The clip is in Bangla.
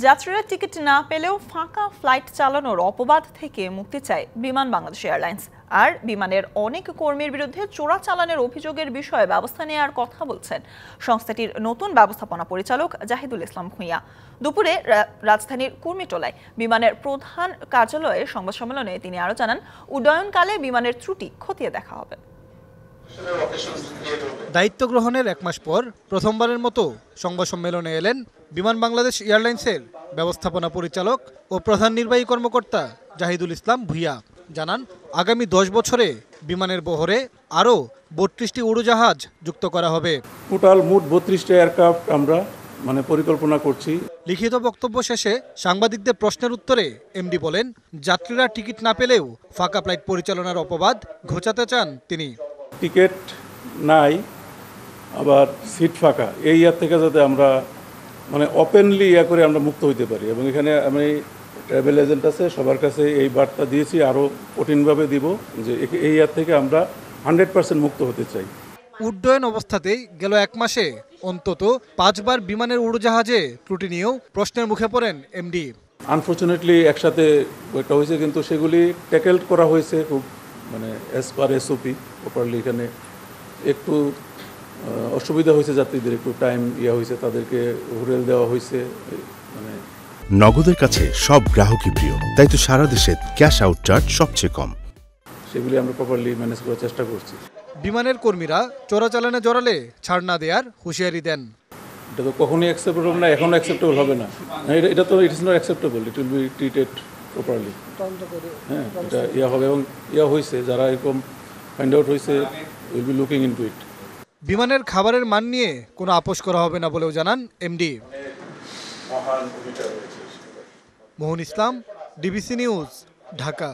যাত্রীরা টিকিট না পেলেও ফাঁকা ফ্লাইট চালানোর অপবাদ থেকে মুক্তি চায় বিমান বাংলাদেশ এয়ারলাইন্স। আর বিমানের অনেক কর্মীর বিরুদ্ধে চোরাচালানের অভিযোগের বিষয়ে ব্যবস্থা নেওয়ার কথা বলছেন সংস্থাটির নতুন ব্যবস্থাপনা পরিচালক জাহিদুল ইসলাম ভূঁইয়া। দুপুরে রাজধানীর কুর্মিটোলায় বিমানের প্রধান কার্যালয়ে সংবাদ সম্মেলনে তিনি আরও জানান, উড্ডয়নকালে বিমানের ত্রুটি খতিয়ে দেখা হবে। দায়িত্ব গ্রহণের এক মাস পর প্রথমবারের মতো সংবাদ সম্মেলনে এলেন বিমান বাংলাদেশ এয়ারলাইন্সের ব্যবস্থাপনা পরিচালক ও প্রধান নির্বাহী কর্মকর্তা জাহিদুল ইসলাম ভূঁইয়া। জানান, আগামী 10 বছরে বিমানের বহরে আরও 32টি উড়োজাহাজ যুক্ত করা হবে। টোটাল মোট 32টা এয়ারক্রাফট আমরা পরিকল্পনা করছি। লিখিত বক্তব্য শেষে সাংবাদিকদের প্রশ্নের উত্তরে এমডি বলেন, যাত্রীরা টিকিট না পেলেও ফাঁকা ফ্লাইট পরিচালনার অপবাদ ঘোচাতে চান তিনি। টিকিট নাই, আবার সিট ফাঁকা, এই ইয়ার থেকে যাতে আমরা ওপেনলি করে আমরা মুক্ত হইতে পারি। এবং এখানে আমি ট্রাভেল এজেন্ট আছে, সবার কাছে এই বার্তা দিয়েছি, আরও কঠিনভাবে দিব যে এই ইয়ার থেকে আমরা 100% মুক্ত হতে চাই। উড্ডয়ন অবস্থাতেই গেল এক মাসে অন্তত 5 বার বিমানের উড়োজাহাজে ত্রুটি নিয়েও প্রশ্নের মুখে পড়েন এমডি। আনফর্চুনেটলি একসাথে একটা হয়েছে, কিন্তু সেগুলি ট্যাকেল করা হয়েছে খুব অ্যাজ পার এসওপি প্রপারলি। এখানে একটু অসুবিধা হয়েছে, যাত্রীদের একটু টাইম হয়েছে, তাদেরকে হোটেল দেওয়া হয়েছে। নগদের কাছে সব গ্রাহকই প্রিয়, তাই তো সারা দেশে ক্যাশ আউট চার্জ সবচেয়ে কম। সেগুলি আমরা প্রপারলি ম্যানেজ করার চেষ্টা করছি। বিমানের কর্মীরা চোরাচালানে জড়ালে ছাড় না দেওয়ার হুঁশিয়ারি দেন। এটা তো কখনোই অ্যাকসেপ্টেবল না, এখনও অ্যাকসেপ্টেবল হবে না। এটা তো it is not acceptable, it will be treated properly. হ্যাঁ, এটা হবে এবং হয়েছে, যারা এরকম ফাইন্ড আউট হয়েছে, উইল বি লুকিং ইনটু ইট। বিমানের খাবারের মান নিয়ে কোনো আপোষ করা হবে না বলেও জানান এমডি। মোহন ইসলাম, ডিবিসি নিউজ, ঢাকা।